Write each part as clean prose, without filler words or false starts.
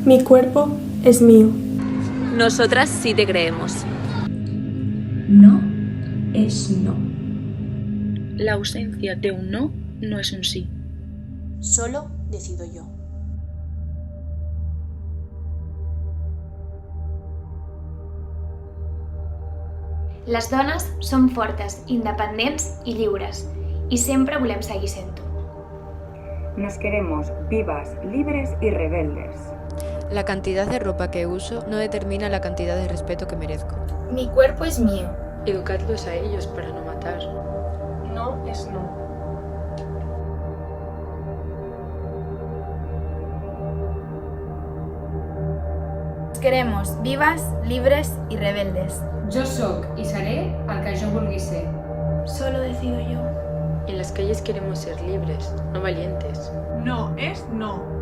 Mi cuerpo es mío. Nosotras sí te creemos. No es no. La ausencia de un no no es un sí. Solo decido yo. Les dones som fortes, independents i lliures, i sempre volem seguir sent-ho. Nos queremos vivas, libres y rebeldes. La cantidad de ropa que uso no determina la cantidad de respeto que merezco. Mi cuerpo es mío. Educadlos a ellos para no matar. No es no. Nos queremos vivas, libres i rebeldes. Jo sóc i seré el que jo vulgui ser. Solo decido yo. En las calles queremos ser libres, no valientes. No es no.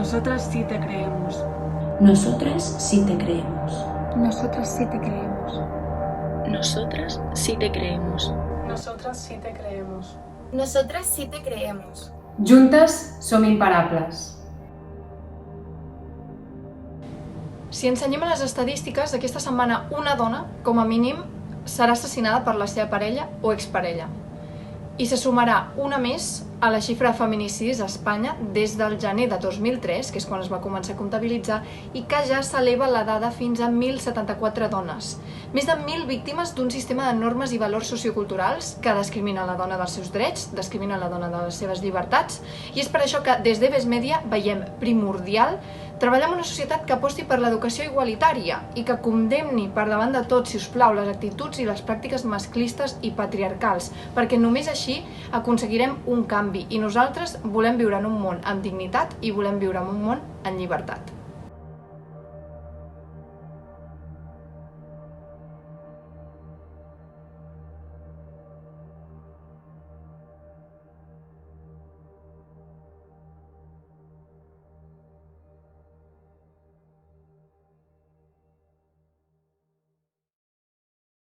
Nosotras sí te creemos. Nosotras sí te creemos. Nosotras sí te creemos. Nosotras sí te creemos. Nosotras sí te creemos. Nosotras sí te creemos. Juntes som imparables. Si ensenyem a les estadístiques, aquesta setmana una dona, com a mínim, serà assassinada per la seva parella o exparella. I se sumarà una més a la xifra de feminicidis a Espanya des del gener de 2003, que és quan es va començar a comptabilitzar, i que ja s'eleva la dada fins a 1.074 dones. Més de 1.000 víctimes d'un sistema de normes i valors socioculturals que discrimina la dona dels seus drets, discrimina la dona de les seves llibertats, i és per això que des d'Eves Media veiem primordial treballar en una societat que aposti per l'educació igualitària i que condemni per davant de tot, si us plau, les actituds i les pràctiques masclistes i patriarcals, perquè només així aconseguirem un canvi i nosaltres volem viure en un món amb dignitat i volem viure en un món en llibertat.